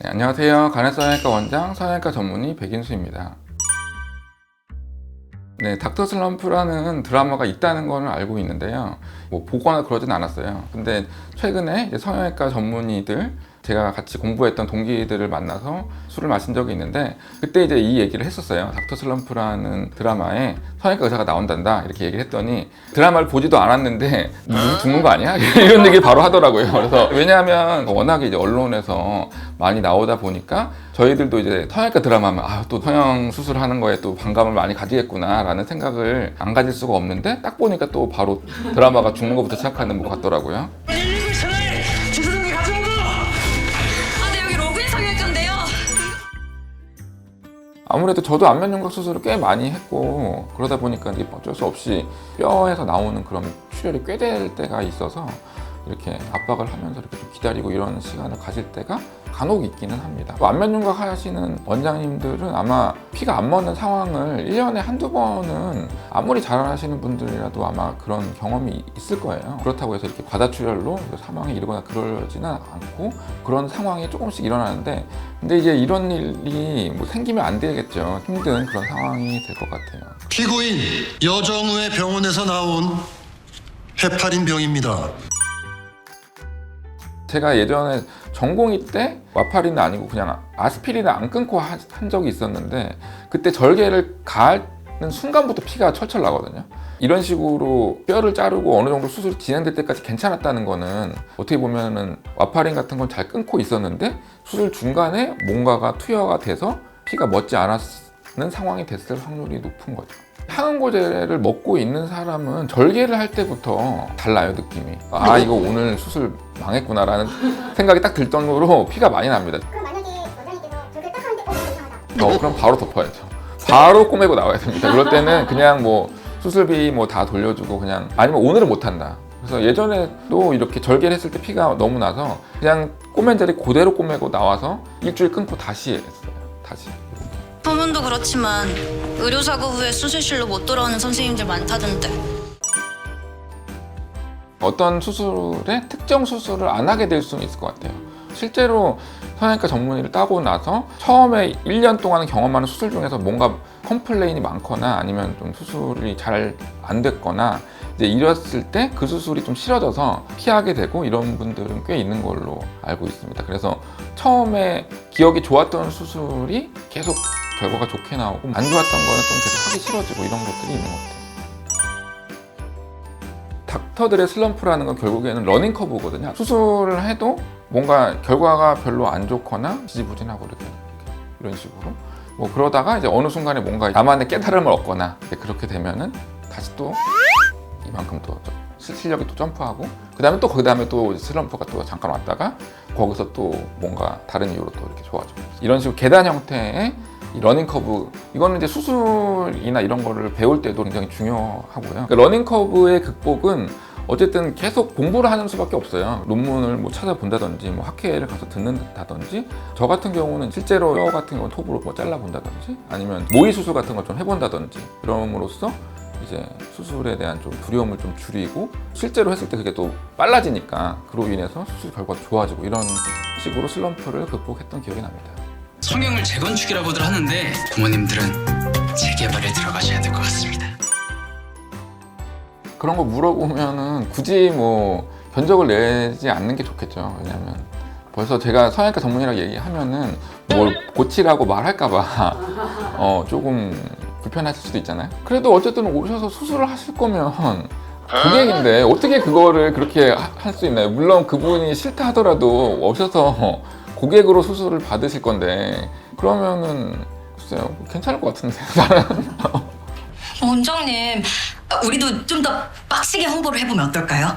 네, 안녕하세요. 간헐성형외과 원장, 성형외과 전문의 백인수입니다. 네, 닥터 슬럼프라는 드라마가 있다는 거는 알고 있는데요. 뭐 보거나 그러진 않았어요. 근데 최근에 이제 성형외과 전문의들, 제가 같이 공부했던 동기들을 만나서 술을 마신 적이 있는데, 그때 이제 이 얘기를 했었어요. 닥터 슬럼프라는 드라마에 성형외과 의사가 나온단다 이렇게 얘기를 했더니, 드라마를 보지도 않았는데 누구 죽는 거 아니야? 이런 얘기 바로 하더라고요. 그래서 왜냐하면 워낙에 이제 언론에서 많이 나오다 보니까 저희들도 이제 성형외과 드라마면 또 성형 수술하는 거에 또 반감을 많이 가지겠구나 라는 생각을 안 가질 수가 없는데, 딱 보니까 또 바로 드라마가 죽는 것부터 시작하는 것 같더라고요. 아무래도 저도 안면윤곽 수술을 꽤 많이 했고, 그러다 보니까 이게 어쩔 수 없이 뼈에서 나오는 그런 출혈이 꽤 될 때가 있어서 이렇게 압박을 하면서 이렇게 좀 기다리고 이런 시간을 가질 때가 간혹 있기는 합니다. 안면윤곽 하시는 원장님들은 아마 피가 안 멎는 상황을 1년에 한두 번은 아무리 잘하시는 분들이라도 아마 그런 경험이 있을 거예요. 그렇다고 해서 이렇게 과다출혈로 사망에 이르거나 그러지는 않고, 그런 상황이 조금씩 일어나는데, 근데 이제 이런 일이 뭐 생기면 안 되겠죠. 힘든 그런 상황이 될 것 같아요. 피고인 여정우의 병원에서 나온 해파린 병입니다. 제가 예전에 전공의 때 와파린은 아니고 그냥 아스피린을 안 끊고 한 적이 있었는데, 그때 절개를 가는 순간부터 피가 철철 나거든요. 이런 식으로 뼈를 자르고 어느 정도 수술이 진행될 때까지 괜찮았다는 거는 어떻게 보면은 와파린 같은 건 잘 끊고 있었는데 수술 중간에 뭔가가 투여가 돼서 피가 멎지 않았는 상황이 됐을 확률이 높은 거죠. 항응고제를 먹고 있는 사람은 절개를 할 때부터 달라요, 느낌이. 이거 오늘 수술 망했구나 라는 생각이 딱 들 정도로 피가 많이 납니다. 그럼 만약에 원장님께서 절개를 딱 하는데 이상하다. 그럼 바로 덮어야죠. 바로 꼬매고 나와야 됩니다. 그럴 때는 그냥 뭐 수술비 뭐 다 돌려주고, 그냥 아니면 오늘은 못 한다. 그래서 예전에도 이렇게 절개를 했을 때 피가 너무 나서 그냥 꼬맨 자리 그대로 꼬매고 나와서 일주일 끊고 다시 했어요. 다시. 소문도 그렇지만 의료사고 후에 수술실로 못 돌아오는 선생님들 많다던데. 어떤 수술에 특정 수술을 안 하게 될 수는 있을 것 같아요. 실제로 성형외과 전문의를 따고 나서 처음에 1년 동안 경험 많은 수술 중에서 뭔가 컴플레인이 많거나 아니면 좀 수술이 잘 안 됐거나 이제 이랬을 때 그 수술이 좀 싫어져서 피하게 되고, 이런 분들은 꽤 있는 걸로 알고 있습니다. 그래서 처음에 기억이 좋았던 수술이 계속 결과가 좋게 나오고, 안 좋았던 거는 좀 계속 하기 싫어지고, 이런 것들이 있는 것 같아요. 닥터들의 슬럼프라는 건 결국에는 러닝 커브거든요. 수술을 해도 뭔가 결과가 별로 안 좋거나 지지부진하고 이렇게 이런 식으로 뭐 그러다가 이제 어느 순간에 뭔가 나만의 깨달음을 얻거나 그렇게 되면은 다시 또 이만큼 또 실력이 또 점프하고, 그 다음에 또 슬럼프가 또 잠깐 왔다가 거기서 또 뭔가 다른 이유로 또 이렇게 좋아지고, 이런 식으로 계단 형태의 이 러닝 커브, 이거는 이제 수술이나 이런 거를 배울 때도 굉장히 중요하고요. 그러니까 러닝 커브의 극복은 어쨌든 계속 공부를 하는 수밖에 없어요. 논문을 뭐 찾아본다든지, 뭐 학회를 가서 듣는다든지, 저 같은 경우는 실제로 뼈 같은 경우는 톱으로 뭐 잘라본다든지, 아니면 모의 수술 같은 걸 좀 해본다든지, 그럼으로써 이제 수술에 대한 좀 두려움을 좀 줄이고, 실제로 했을 때 그게 또 빨라지니까 그로 인해서 수술 결과도 좋아지고, 이런 식으로 슬럼프를 극복했던 기억이 납니다. 성형을 재건축이라고들 하는데 부모님들은 재개발에 들어가셔야 될 것 같습니다. 그런 거 물어보면은 굳이 뭐 견적을 내지 않는 게 좋겠죠. 왜냐면 벌써 제가 성형외과 전문이라고 얘기하면은 뭘 고치라고 말할까봐 조금 불편하실 수도 있잖아요. 그래도 어쨌든 오셔서 수술을 하실 거면 고객인데 어떻게 그거를 그렇게 할 수 있나요? 물론 그분이 싫다 하더라도 오셔서 고객으로 수술을 받으실 건데, 그러면은 글쎄요, 괜찮을 것 같은데. 원장님, 우리도 좀 더 빡시게 홍보를 해보면 어떨까요?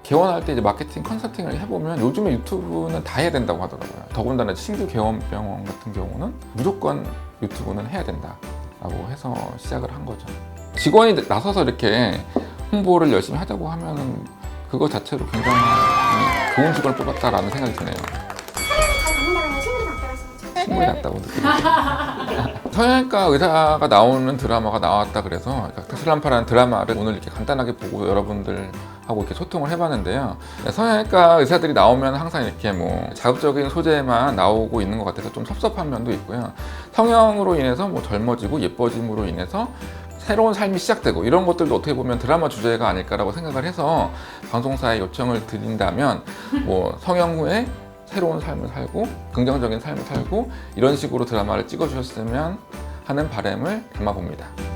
개원할 때 이제 마케팅 컨설팅을 해보면 요즘에 유튜브는 다 해야 된다고 하더라고요. 더군다나 신규 개원병원 같은 경우는 무조건 유튜브는 해야 된다라고 해서 시작을 한 거죠. 직원이 나서서 이렇게 홍보를 열심히 하자고 하면은 그거 자체로 굉장히 좋은 직원을 뽑았다라는 생각이 드네요. 잘 받는다고 하면 실물이 낫다고 하시죠? 충분히 낫다고 느끼고 성형외과 의사가 나오는 드라마가 나왔다 그래서 닥터 슬럼프라는 드라마를 오늘 이렇게 간단하게 보고 여러분들하고 하고 이렇게 소통을 해봤는데요. 성형외과 의사들이 나오면 항상 이렇게 뭐 자극적인 소재만 나오고 있는 것 같아서 좀 섭섭한 면도 있고요. 성형으로 인해서 뭐 젊어지고 예뻐짐으로 인해서 새로운 삶이 시작되고 이런 것들도 어떻게 보면 드라마 주제가 아닐까라고 생각을 해서 방송사에 요청을 드린다면 뭐 성형 후에 새로운 삶을 살고 긍정적인 삶을 살고 이런 식으로 드라마를 찍어주셨으면 하는 바람을 담아봅니다.